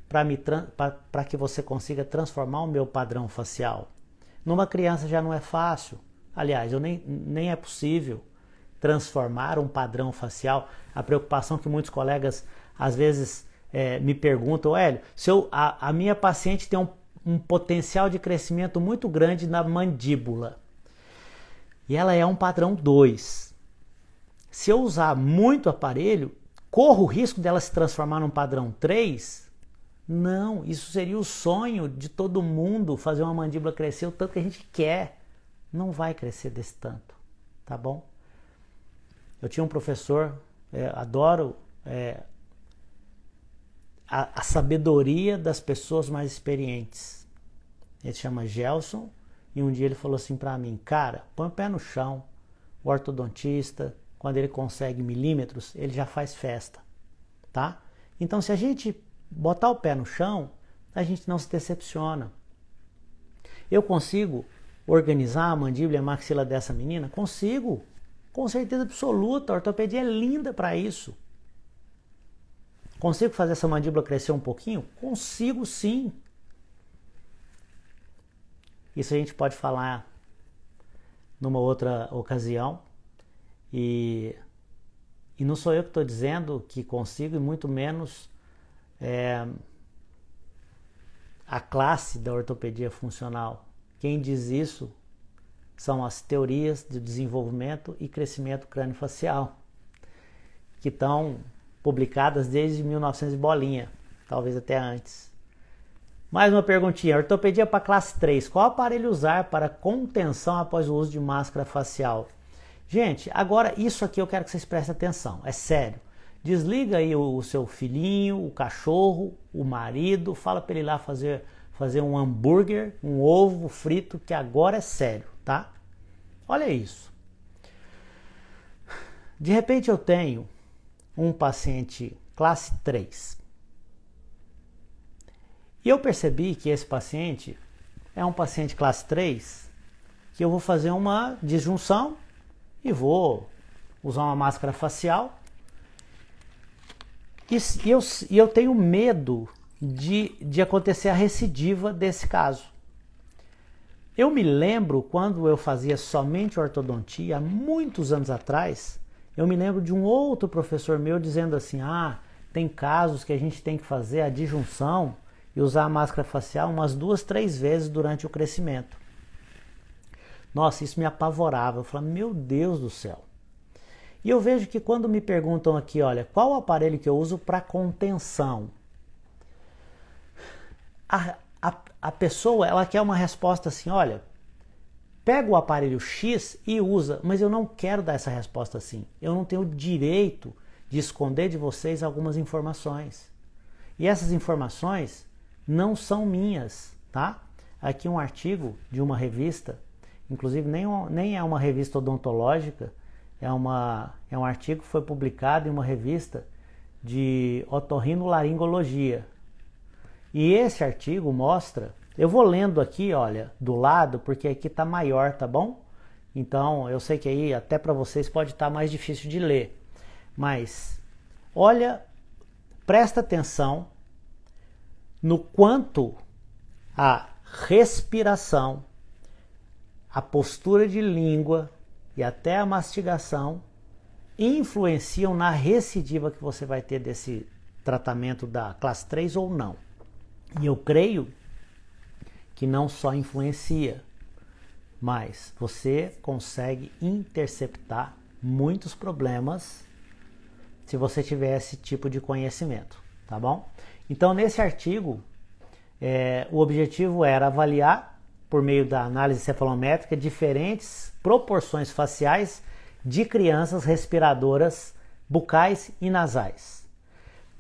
para que você consiga transformar o meu padrão facial. Numa criança já não é fácil. Aliás, nem é possível transformar um padrão facial. A preocupação que muitos colegas às vezes me perguntam, Hélio, a minha paciente tem um potencial de crescimento muito grande na mandíbula e ela é um padrão 2. Se eu usar muito aparelho, corro o risco dela se transformar num padrão 3? Não, isso seria o sonho de todo mundo, fazer uma mandíbula crescer o tanto que a gente quer. Não vai crescer desse tanto, tá bom? Eu tinha um professor, adoro a sabedoria das pessoas mais experientes. Ele se chama Gelson e um dia ele falou assim para mim, cara, põe o pé no chão. O ortodontista, quando ele consegue milímetros, ele já faz festa, tá? Então se a gente botar o pé no chão, a gente não se decepciona. Eu consigo organizar a mandíbula e a maxila dessa menina? Consigo, com certeza absoluta. A ortopedia é linda para isso. Consigo fazer essa mandíbula crescer um pouquinho? Consigo sim. Isso a gente pode falar numa outra ocasião. E não sou eu que estou dizendo que consigo, e muito menos a classe da ortopedia funcional. Quem diz isso são as teorias de desenvolvimento e crescimento crâniofacial, que estão publicadas desde 1900 bolinha, talvez até antes. Mais uma perguntinha, ortopedia para classe 3, qual aparelho usar para contenção após o uso de máscara facial? Gente, agora isso aqui eu quero que vocês prestem atenção, é sério. Desliga aí o seu filhinho, o cachorro, o marido, fala para ele lá fazer um hambúrguer, um ovo frito, que agora é sério, tá? Olha isso. De repente eu tenho um paciente classe 3. E eu percebi que esse paciente é um paciente classe 3, que eu vou fazer uma disjunção e vou usar uma máscara facial. E eu tenho medo de acontecer a recidiva desse caso. Eu me lembro quando eu fazia somente ortodontia, há muitos anos atrás, eu me lembro de um outro professor meu dizendo assim, tem casos que a gente tem que fazer a disjunção e usar a máscara facial umas 2, 3 vezes durante o crescimento. Nossa, isso me apavorava. Eu falava, meu Deus do céu. E eu vejo que quando me perguntam aqui, olha, qual o aparelho que eu uso para contenção? A pessoa, ela quer uma resposta assim, olha, pega o aparelho X e usa, mas eu não quero dar essa resposta assim. Eu não tenho o direito de esconder de vocês algumas informações. E essas informações não são minhas, tá? Aqui um artigo de uma revista, inclusive nem é uma revista odontológica, É um artigo que foi publicado em uma revista de otorrinolaringologia. E esse artigo mostra, eu vou lendo aqui, olha, do lado, porque aqui está maior, tá bom? Então, eu sei que aí até para vocês pode estar mais difícil de ler. Mas, olha, presta atenção no quanto a respiração, a postura de língua e até a mastigação influenciam na recidiva que você vai ter desse tratamento da classe 3 ou não. E eu creio que não só influencia, mas você consegue interceptar muitos problemas se você tiver esse tipo de conhecimento, tá bom? Então, nesse artigo, o objetivo era avaliar, por meio da análise cefalométrica, diferentes proporções faciais de crianças respiradoras bucais e nasais.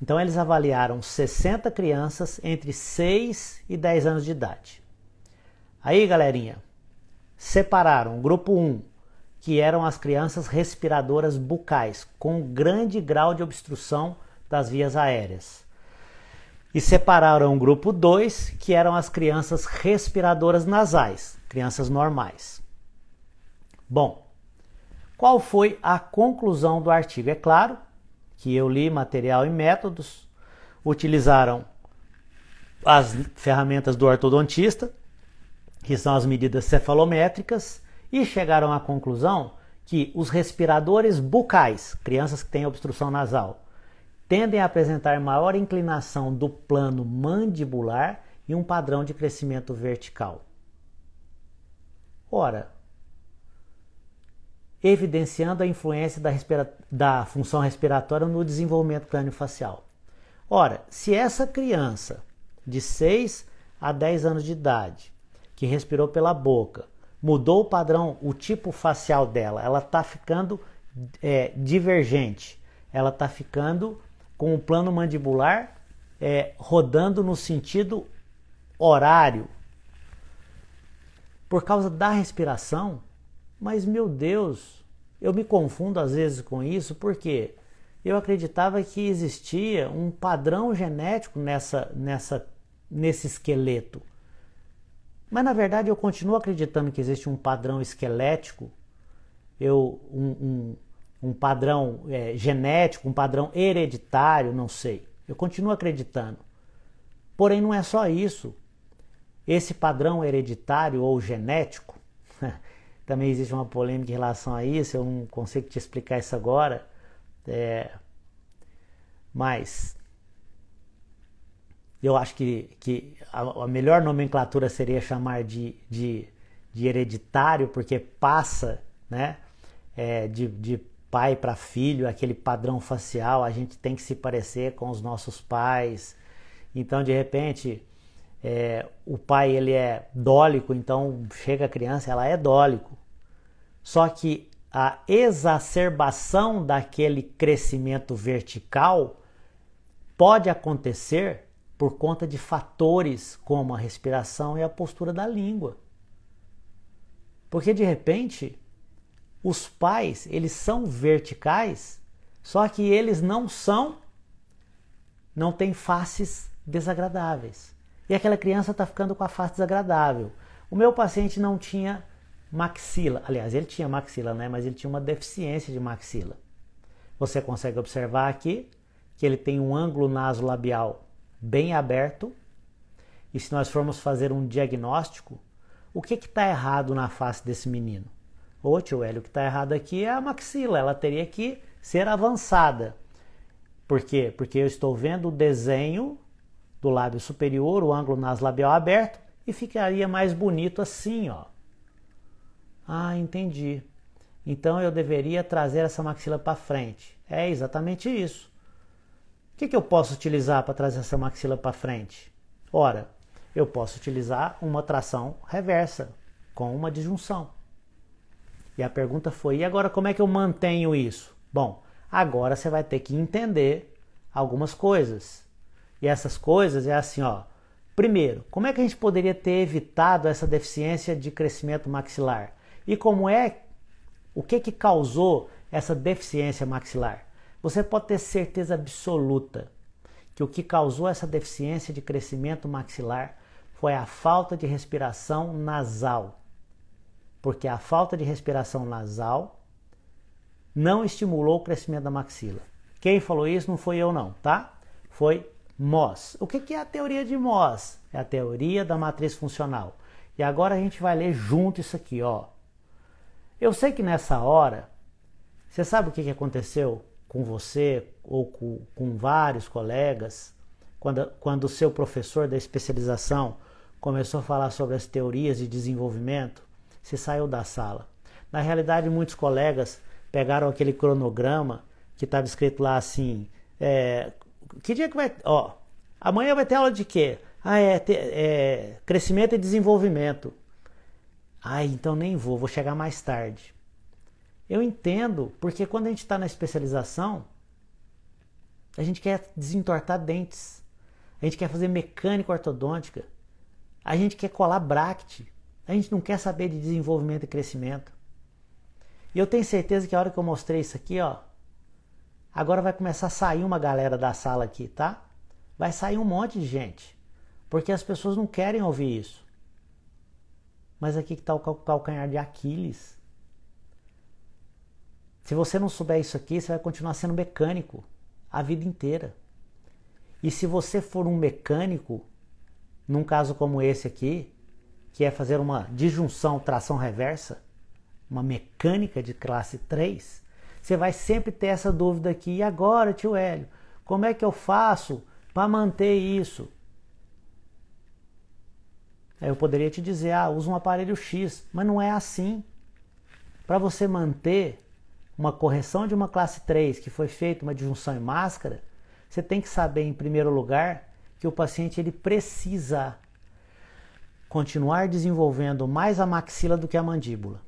Então, eles avaliaram 60 crianças entre 6 e 10 anos de idade. Aí, galerinha, separaram o grupo 1, que eram as crianças respiradoras bucais, com grande grau de obstrução das vias aéreas. E separaram o grupo 2, que eram as crianças respiradoras nasais, crianças normais. Bom, qual foi a conclusão do artigo? É claro que eu li material e métodos, utilizaram as ferramentas do ortodontista, que são as medidas cefalométricas, e chegaram à conclusão que os respiradores bucais, crianças que têm obstrução nasal, tendem a apresentar maior inclinação do plano mandibular e um padrão de crescimento vertical. Ora, evidenciando a influência da função respiratória no desenvolvimento craniofacial. Ora, se essa criança de 6 a 10 anos de idade, que respirou pela boca, mudou o padrão, o tipo facial dela, ela está ficando divergente, ela está ficando com o plano mandibular rodando no sentido horário, por causa da respiração. Mas, meu Deus, eu me confundo às vezes com isso, porque eu acreditava que existia um padrão genético nesse esqueleto. Mas, na verdade, eu continuo acreditando que existe um padrão esquelético, um padrão genético, um padrão hereditário, não sei. Eu continuo acreditando. Porém, não é só isso. Esse padrão hereditário ou genético, também existe uma polêmica em relação a isso, eu não consigo te explicar isso agora, mas eu acho que a melhor nomenclatura seria chamar de hereditário, porque passa, né, de pai para filho, aquele padrão facial, a gente tem que se parecer com os nossos pais. Então, de repente, o pai ele é dólico, então chega a criança, ela é dólico. Só que a exacerbação daquele crescimento vertical pode acontecer por conta de fatores como a respiração e a postura da língua. Porque, de repente, os pais, eles são verticais, só que eles não têm faces desagradáveis. E aquela criança está ficando com a face desagradável. O meu paciente não tinha maxila, aliás, ele tinha maxila, né? Mas ele tinha uma deficiência de maxila. Você consegue observar aqui que ele tem um ângulo nasolabial bem aberto. E se nós formos fazer um diagnóstico, o que está errado na face desse menino? Ô tio Hélio, o que está errado aqui é a maxila, ela teria que ser avançada. Por quê? Porque eu estou vendo o desenho do lábio superior, o ângulo nasolabial aberto, e ficaria mais bonito assim, ó. Ah, entendi. Então eu deveria trazer essa maxila para frente. É exatamente isso. O que eu posso utilizar para trazer essa maxila para frente? Ora, eu posso utilizar uma tração reversa com uma disjunção. E a pergunta foi, e agora como é que eu mantenho isso? Bom, agora você vai ter que entender algumas coisas. E essas coisas é assim, ó. Primeiro, como é que a gente poderia ter evitado essa deficiência de crescimento maxilar? E o que causou essa deficiência maxilar? Você pode ter certeza absoluta que o que causou essa deficiência de crescimento maxilar foi a falta de respiração nasal. Porque a falta de respiração nasal não estimulou o crescimento da maxila. Quem falou isso não foi eu não, tá? Foi Moss. O que é a teoria de Moss? É a teoria da matriz funcional. E agora a gente vai ler junto isso aqui, ó. Eu sei que nessa hora, você sabe o que aconteceu com você ou com vários colegas, quando o seu professor da especialização começou a falar sobre as teorias de desenvolvimento, você saiu da sala. Na realidade, muitos colegas pegaram aquele cronograma que estava escrito lá assim, que dia que vai... Ó, amanhã vai ter aula de quê? Crescimento e desenvolvimento. Então nem vou chegar mais tarde. Eu entendo, porque quando a gente está na especialização, a gente quer desentortar dentes, a gente quer fazer mecânica ortodôntica, a gente quer colar bracte, a gente não quer saber de desenvolvimento e crescimento. E eu tenho certeza que a hora que eu mostrei isso aqui, ó, agora vai começar a sair uma galera da sala aqui, tá? Vai sair um monte de gente, porque as pessoas não querem ouvir isso. Mas aqui que está o calcanhar de Aquiles. Se você não souber isso aqui, você vai continuar sendo mecânico a vida inteira. E se você for um mecânico, num caso como esse aqui, que é fazer uma disjunção tração reversa, uma mecânica de classe 3, você vai sempre ter essa dúvida aqui. E agora, tio Hélio, como é que eu faço para manter isso? Aí eu poderia te dizer, usa um aparelho X, mas não é assim. Para você manter uma correção de uma classe 3 que foi feita uma disjunção em máscara, você tem que saber, em primeiro lugar, que o paciente ele precisa continuar desenvolvendo mais a maxila do que a mandíbula.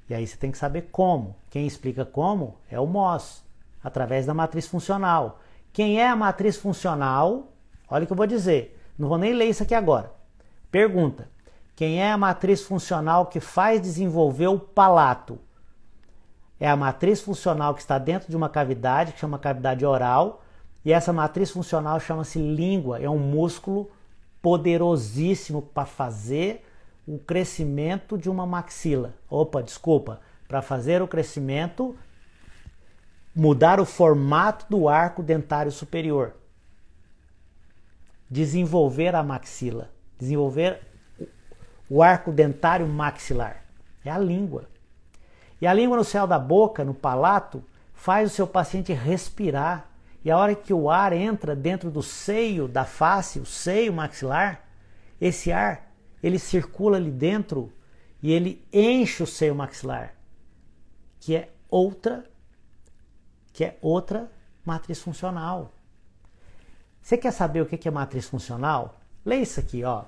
E aí você tem que saber como. Quem explica como é o Moss, através da matriz funcional. Quem é a matriz funcional? Olha o que eu vou dizer. Não vou nem ler isso aqui agora. Pergunta. Quem é a matriz funcional que faz desenvolver o palato? É a matriz funcional que está dentro de uma cavidade, que chama cavidade oral, e essa matriz funcional chama-se língua. É um músculo poderosíssimo para fazer o crescimento de uma maxila. Para fazer o crescimento, mudar o formato do arco dentário superior. Desenvolver a maxila, desenvolver o arco dentário maxilar. É a língua. E a língua no céu da boca, no palato, faz o seu paciente respirar. E a hora que o ar entra dentro do seio da face, o seio maxilar, esse ar, ele circula ali dentro e ele enche o seio maxilar, que é outra matriz funcional. Você quer saber o que é matriz funcional? Lê isso aqui, ó.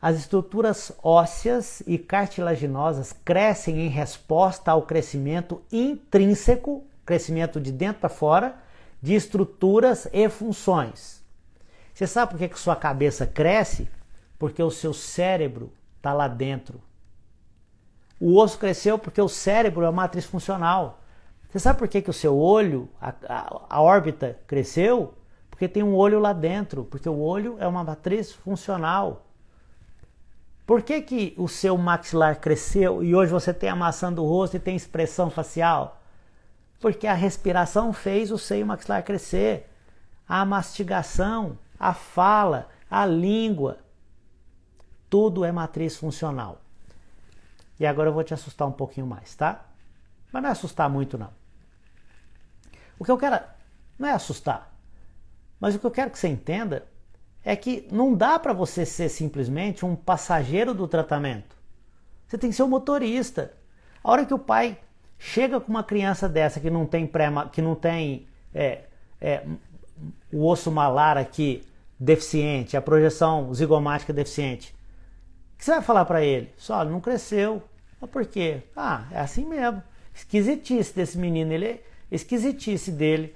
As estruturas ósseas e cartilaginosas crescem em resposta ao crescimento intrínseco, crescimento de dentro para fora, de estruturas e funções. Você sabe por que sua cabeça cresce? Porque o seu cérebro está lá dentro. O osso cresceu porque o cérebro é a matriz funcional. Você sabe por que o seu olho, a órbita cresceu? Porque tem um olho lá dentro, porque o olho é uma matriz funcional. Por que o seu maxilar cresceu e hoje você tem a maçã do rosto e tem expressão facial? Porque a respiração fez o seio maxilar crescer. A mastigação, a fala, a língua, tudo é matriz funcional. E agora eu vou te assustar um pouquinho mais, tá? Mas não é assustar muito, não. O que eu quero não é assustar, mas o que eu quero que você entenda é que não dá para você ser simplesmente um passageiro do tratamento. Você tem que ser o motorista. A hora que o pai chega com uma criança dessa que não tem o osso malar aqui deficiente, a projeção zigomática deficiente, o que você vai falar para ele? Só, não cresceu. Mas por quê? É assim mesmo. Esquisitice desse menino, esquisitice dele.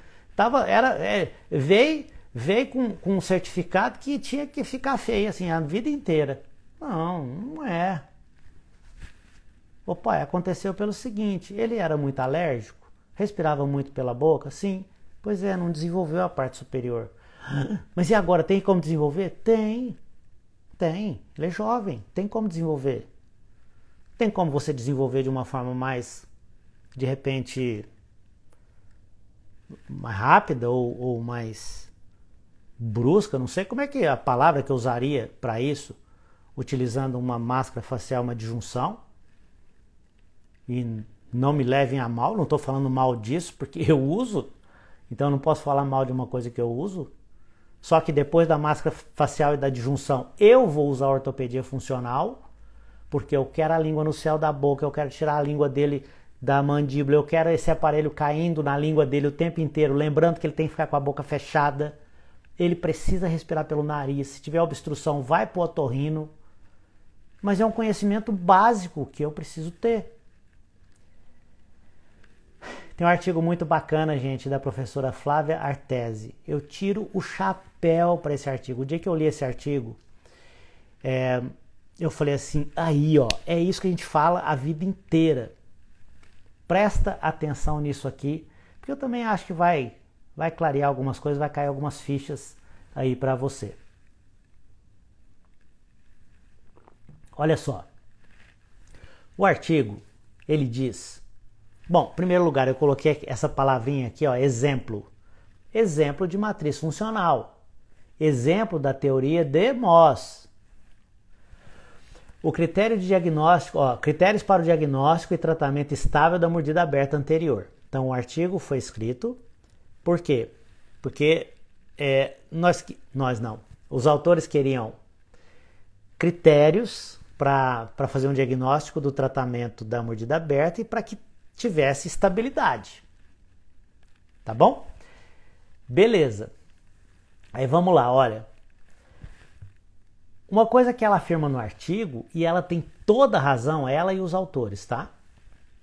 Veio com um certificado que tinha que ficar feio assim a vida inteira. Não é. Ô pai, aconteceu pelo seguinte, ele era muito alérgico, respirava muito pela boca, sim, pois é, não desenvolveu a parte superior. Mas e agora, tem como desenvolver? Tem, ele é jovem, tem como desenvolver. Tem como você desenvolver de uma forma mais, de repente, mais rápida ou mais brusca, não sei como é que é a palavra que eu usaria para isso, utilizando uma máscara facial, uma disjunção. E não me levem a mal, não estou falando mal disso, porque eu uso, então eu não posso falar mal de uma coisa que eu uso. Só que depois da máscara facial e da disjunção, eu vou usar a ortopedia funcional, porque eu quero a língua no céu da boca, eu quero tirar a língua dele da mandíbula, eu quero esse aparelho caindo na língua dele o tempo inteiro, lembrando que ele tem que ficar com a boca fechada, ele precisa respirar pelo nariz, se tiver obstrução vai para o otorrino, mas é um conhecimento básico que eu preciso ter. Tem um artigo muito bacana, gente, da professora Flávia Artesi. Eu tiro o chapéu para esse artigo. O dia que eu li esse artigo, eu falei assim, aí ó, é isso que a gente fala a vida inteira. Presta atenção nisso aqui, porque eu também acho que vai clarear algumas coisas, vai cair algumas fichas aí para você. Olha só. O artigo, ele diz... Bom, em primeiro lugar, eu coloquei essa palavrinha aqui, ó, exemplo. Exemplo de matriz funcional. Exemplo da teoria de Moss. O critério de diagnóstico, ó, critérios para o diagnóstico e tratamento estável da mordida aberta anterior. Então, o artigo foi escrito. Por quê? Porque nós não. Os autores queriam critérios para fazer um diagnóstico do tratamento da mordida aberta e para que tivesse estabilidade. Tá bom? Beleza. Aí vamos lá, olha. Uma coisa que ela afirma no artigo, e ela tem toda a razão, ela e os autores, tá?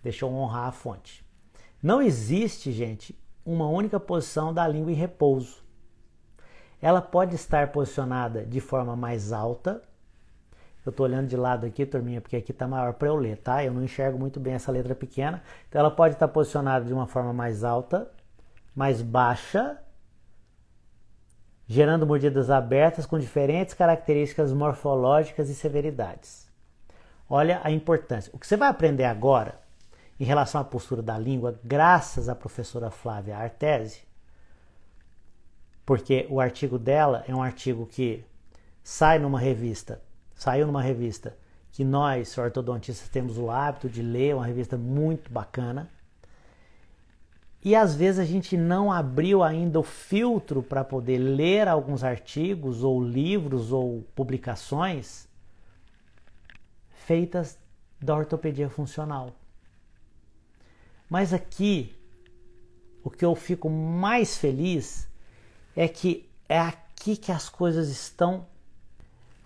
Deixa eu honrar a fonte. Não existe, gente, uma única posição da língua em repouso. Ela pode estar posicionada de forma mais alta. Eu estou olhando de lado aqui, turminha, porque aqui está maior para eu ler, tá? Eu não enxergo muito bem essa letra pequena. Então ela pode estar posicionada de uma forma mais alta, mais baixa, gerando mordidas abertas com diferentes características morfológicas e severidades. Olha a importância. O que você vai aprender agora, em relação à postura da língua, graças à professora Flávia Artesi, porque o artigo dela é um artigo que saiu numa revista que nós, ortodontistas, temos o hábito de ler, uma revista muito bacana. E às vezes a gente não abriu ainda o filtro para poder ler alguns artigos ou livros ou publicações feitas da ortopedia funcional. Mas aqui, o que eu fico mais feliz é que é aqui que as coisas estão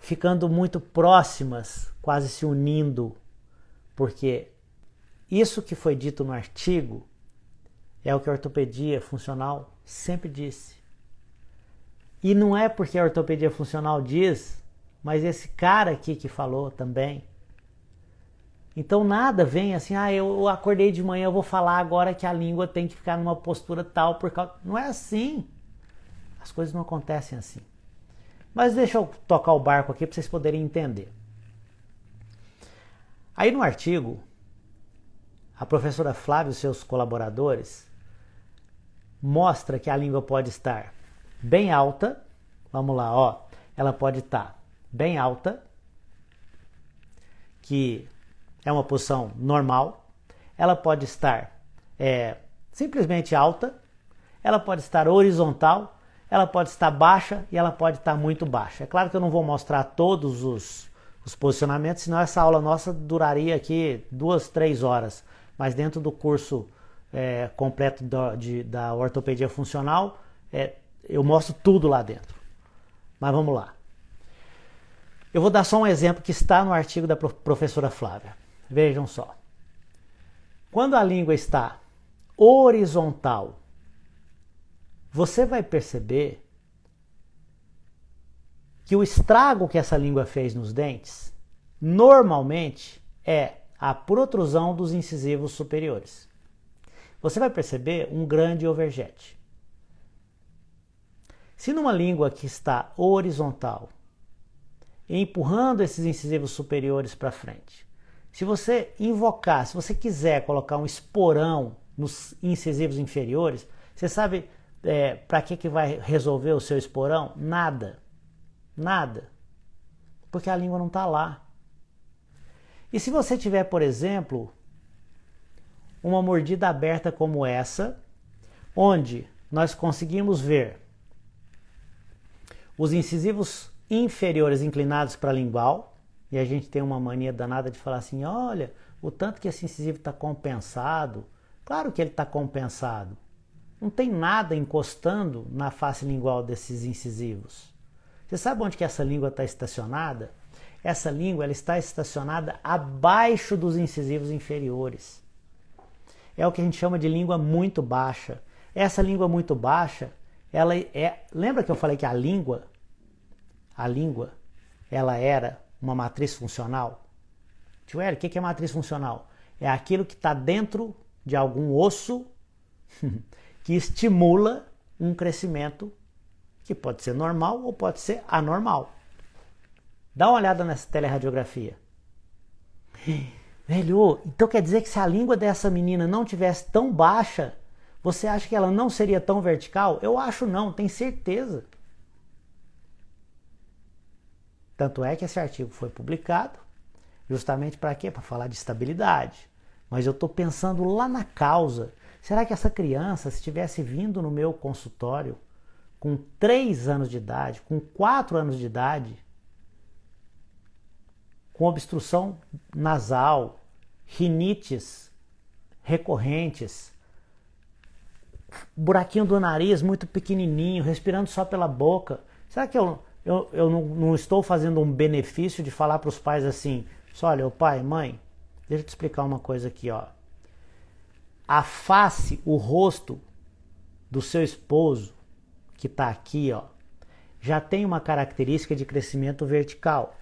ficando muito próximas, quase se unindo, porque isso que foi dito no artigo é o que a ortopedia funcional sempre disse. E não é porque a ortopedia funcional diz, mas esse cara aqui que falou também. Então nada vem assim, eu acordei de manhã, eu vou falar agora que a língua tem que ficar numa postura tal, por causa... Não é assim. As coisas não acontecem assim. Mas deixa eu tocar o barco aqui para vocês poderem entender. Aí no artigo, a professora Flávia e seus colaboradores mostra que a língua pode estar bem alta. Vamos lá, ó. Ela pode estar bem alta, que é uma posição normal. Ela pode estar simplesmente alta. Ela pode estar horizontal. Ela pode estar baixa e ela pode estar muito baixa. É claro que eu não vou mostrar todos os posicionamentos, senão essa aula nossa duraria aqui 2, 3 horas. Mas dentro do curso completo da ortopedia funcional, eu mostro tudo lá dentro. Mas vamos lá. Eu vou dar só um exemplo que está no artigo da professora Flávia. Vejam só. Quando a língua está horizontal, você vai perceber que o estrago que essa língua fez nos dentes, normalmente, é a protrusão dos incisivos superiores. Você vai perceber um grande overjet. Se numa língua que está horizontal, empurrando esses incisivos superiores para frente, se você invocar, se você quiser colocar um esporão nos incisivos inferiores, você sabe para que vai resolver o seu esporão? Nada. Nada. Porque a língua não está lá. E se você tiver, por exemplo, uma mordida aberta como essa, onde nós conseguimos ver os incisivos inferiores inclinados para a lingual, e a gente tem uma mania danada de falar assim, olha, o tanto que esse incisivo está compensado. Claro que ele está compensado. Não tem nada encostando na face lingual desses incisivos. Você sabe onde que essa língua está estacionada? Essa língua ela está estacionada abaixo dos incisivos inferiores. É o que a gente chama de língua muito baixa. Essa língua muito baixa, ela é... Lembra que eu falei que a língua, ela era uma matriz funcional? Tio Hélio, o que é matriz funcional? É aquilo que está dentro de algum osso que estimula um crescimento que pode ser normal ou pode ser anormal. Dá uma olhada nessa teleradiografia. Velho, então quer dizer que se a língua dessa menina não tivesse tão baixa, você acha que ela não seria tão vertical? Eu acho não, tenho certeza. Tanto é que esse artigo foi publicado justamente para quê? Para falar de estabilidade. Mas eu estou pensando lá na causa. Será que essa criança, se tivesse vindo no meu consultório com 3 anos de idade, com 4 anos de idade, com obstrução nasal, rinites recorrentes, buraquinho do nariz muito pequenininho, respirando só pela boca, será que eu não estou fazendo um benefício de falar para os pais assim, olha, o pai, mãe, deixa eu te explicar uma coisa aqui, ó. A face, o rosto do seu esposo, que está aqui, ó, já tem uma característica de crescimento vertical.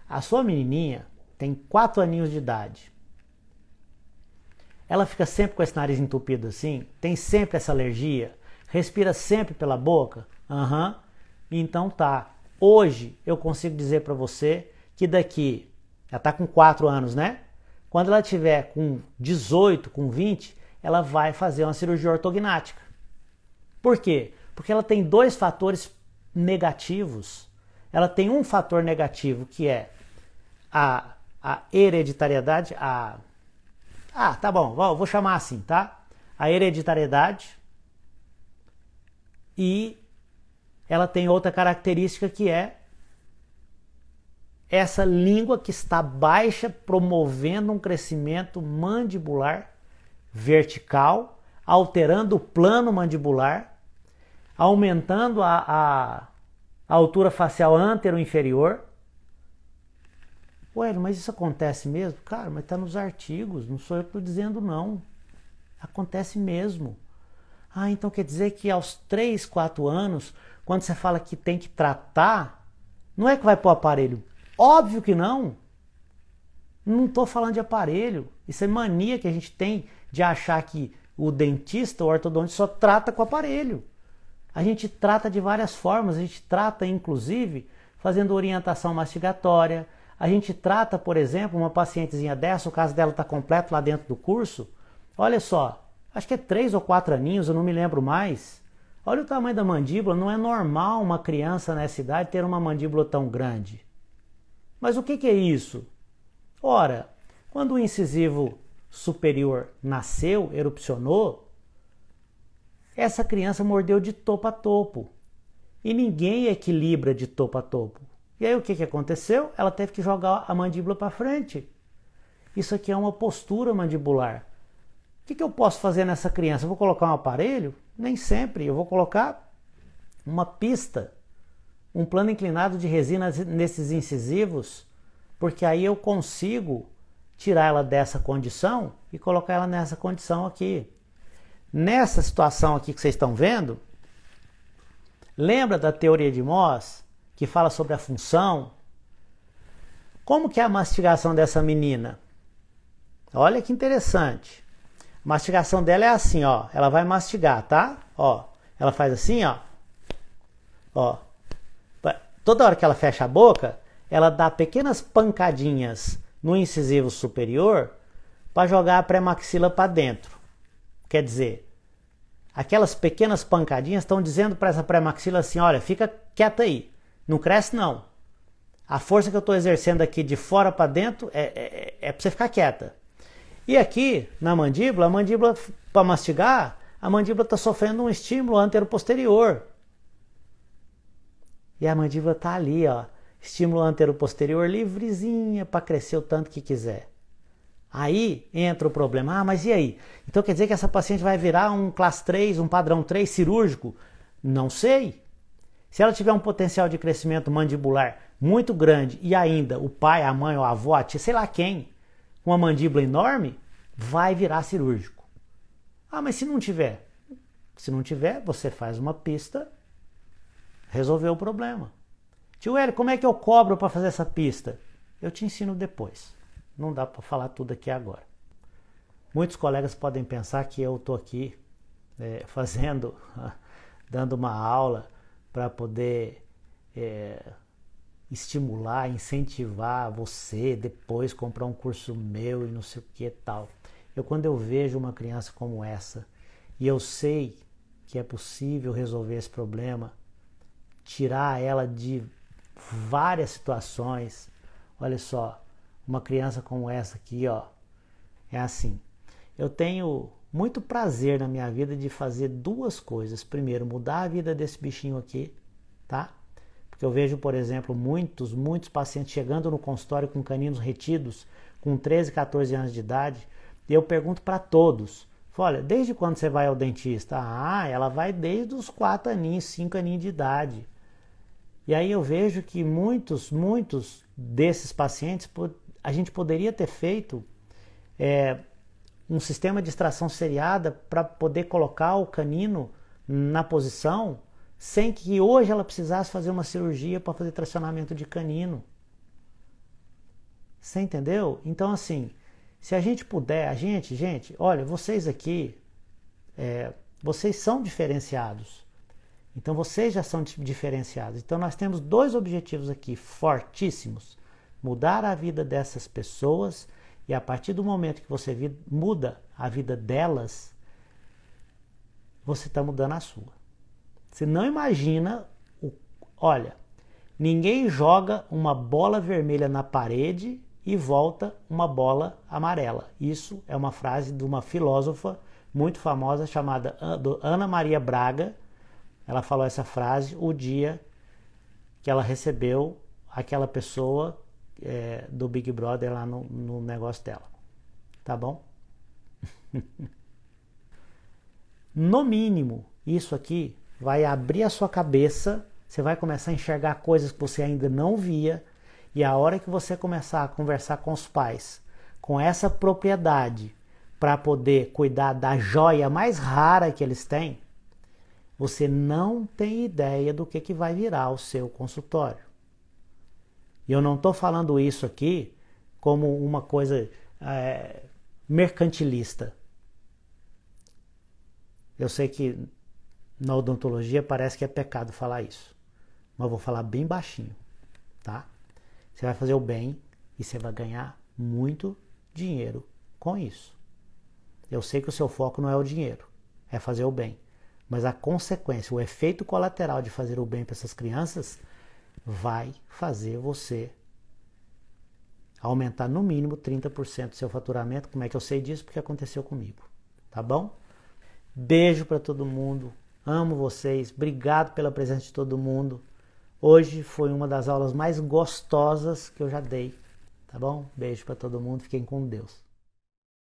A sua menininha tem 4 aninhos de idade. Ela fica sempre com esse nariz entupido assim? Tem sempre essa alergia? Respira sempre pela boca? Aham. Então tá. Hoje eu consigo dizer para você que daqui, ela está com 4 anos, né? Quando ela tiver com 18, com 20, ela vai fazer uma cirurgia ortognática. Por quê? Porque ela tem 2 fatores negativos. Ela tem um fator negativo que é a hereditariedade, tá bom, vou chamar assim, tá? A hereditariedade. E ela tem outra característica que é essa língua que está baixa, promovendo um crescimento mandibular vertical, alterando o plano mandibular, aumentando a altura facial antero-inferior. Ué, mas isso acontece mesmo? Cara, mas está nos artigos, não sou eu que estou dizendo não. Acontece mesmo. Ah, então quer dizer que aos 3, 4 anos, quando você fala que tem que tratar, não é que vai pôr aparelho. Óbvio que não. Não estou falando de aparelho. Isso é mania que a gente tem de achar que o dentista, o ortodontista, só trata com aparelho. A gente trata de várias formas. A gente trata, inclusive, fazendo orientação mastigatória. A gente trata, por exemplo, uma pacientezinha dessa, o caso dela está completo lá dentro do curso. Olha só, acho que é 3 ou 4 aninhos, eu não me lembro mais. Olha o tamanho da mandíbula. Não é normal uma criança nessa idade ter uma mandíbula tão grande. Mas o que é isso? Ora, quando o incisivo superior nasceu, erupcionou, essa criança mordeu de topo a topo. E ninguém equilibra de topo a topo. E aí o que aconteceu? Ela teve que jogar a mandíbula para frente. Isso aqui é uma postura mandibular. O que eu posso fazer nessa criança? Eu vou colocar um aparelho? Nem sempre. Eu vou colocar uma pista, um plano inclinado de resina nesses incisivos, porque aí eu consigo tirar ela dessa condição e colocar ela nessa condição aqui. Nessa situação aqui que vocês estão vendo, lembra da teoria de Mohs, que fala sobre a função? Como que é a mastigação dessa menina? Olha que interessante. A mastigação dela é assim, ó. Ela vai mastigar, tá? Ó, ela faz assim, ó. Ó. Toda hora que ela fecha a boca, ela dá pequenas pancadinhas no incisivo superior para jogar a pré-maxila para dentro. Quer dizer, aquelas pequenas pancadinhas estão dizendo para essa pré-maxila assim, olha, fica quieta aí, não cresce não. A força que eu estou exercendo aqui de fora para dentro é para você ficar quieta. E aqui, na mandíbula, a mandíbula, para mastigar, a mandíbula está sofrendo um estímulo antero-posterior. E a mandíbula está ali, ó, estímulo antero-posterior livrezinha para crescer o tanto que quiser. Aí entra o problema. Ah, mas e aí? Então quer dizer que essa paciente vai virar um classe 3, um padrão 3 cirúrgico? Não sei. Se ela tiver um potencial de crescimento mandibular muito grande e ainda o pai, a mãe, o avô, a tia, sei lá quem, com uma mandíbula enorme, vai virar cirúrgico. Ah, mas se não tiver? Se não tiver, você faz uma pista, resolveu o problema. Tio Hélio, como é que eu cobro para fazer essa pista? Eu te ensino depois. Não dá para falar tudo aqui agora. Muitos colegas podem pensar que eu estou aqui dando uma aula para poder estimular, incentivar você depois comprar um curso meu e não sei o que e tal. Quando eu vejo uma criança como essa e eu sei que é possível resolver esse problema, tirar ela de várias situações, olha só, uma criança como essa aqui, ó, é assim. Eu tenho muito prazer na minha vida de fazer duas coisas. Primeiro, mudar a vida desse bichinho aqui, tá? Porque eu vejo, por exemplo, muitos pacientes chegando no consultório com caninos retidos, com 13, 14 anos de idade, e eu pergunto para todos, olha, desde quando você vai ao dentista? Ah, ela vai desde os 4 aninhos, 5 aninhos de idade. E aí eu vejo que muitos desses pacientes, a gente poderia ter feito um sistema de extração seriada para poder colocar o canino na posição sem que hoje ela precisasse fazer uma cirurgia para fazer tracionamento de canino. Você entendeu? Então assim, se a gente puder, gente, olha, vocês aqui, vocês são diferenciados. Então vocês já são diferenciados. Então nós temos 2 objetivos aqui fortíssimos. Mudar a vida dessas pessoas e a partir do momento que você muda a vida delas, você está mudando a sua. Você não imagina, olha, ninguém joga uma bola vermelha na parede e volta uma bola amarela. Isso é uma frase de uma filósofa muito famosa chamada Ana Maria Braga. Ela falou essa frase o dia que ela recebeu aquela pessoa do Big Brother lá no negócio dela. Tá bom? No mínimo, isso aqui vai abrir a sua cabeça, você vai começar a enxergar coisas que você ainda não via, e a hora que você começar a conversar com os pais, com essa propriedade, para poder cuidar da joia mais rara que eles têm, você não tem ideia do que vai virar o seu consultório. E eu não estou falando isso aqui como uma coisa mercantilista. Eu sei que na odontologia parece que é pecado falar isso, mas eu vou falar bem baixinho, tá? Você vai fazer o bem e você vai ganhar muito dinheiro com isso. Eu sei que o seu foco não é o dinheiro, é fazer o bem. Mas a consequência, o efeito colateral de fazer o bem para essas crianças vai fazer você aumentar no mínimo 30% do seu faturamento. Como é que eu sei disso? Porque aconteceu comigo. Tá bom? Beijo para todo mundo. Amo vocês. Obrigado pela presença de todo mundo. Hoje foi uma das aulas mais gostosas que eu já dei. Tá bom? Beijo para todo mundo. Fiquem com Deus.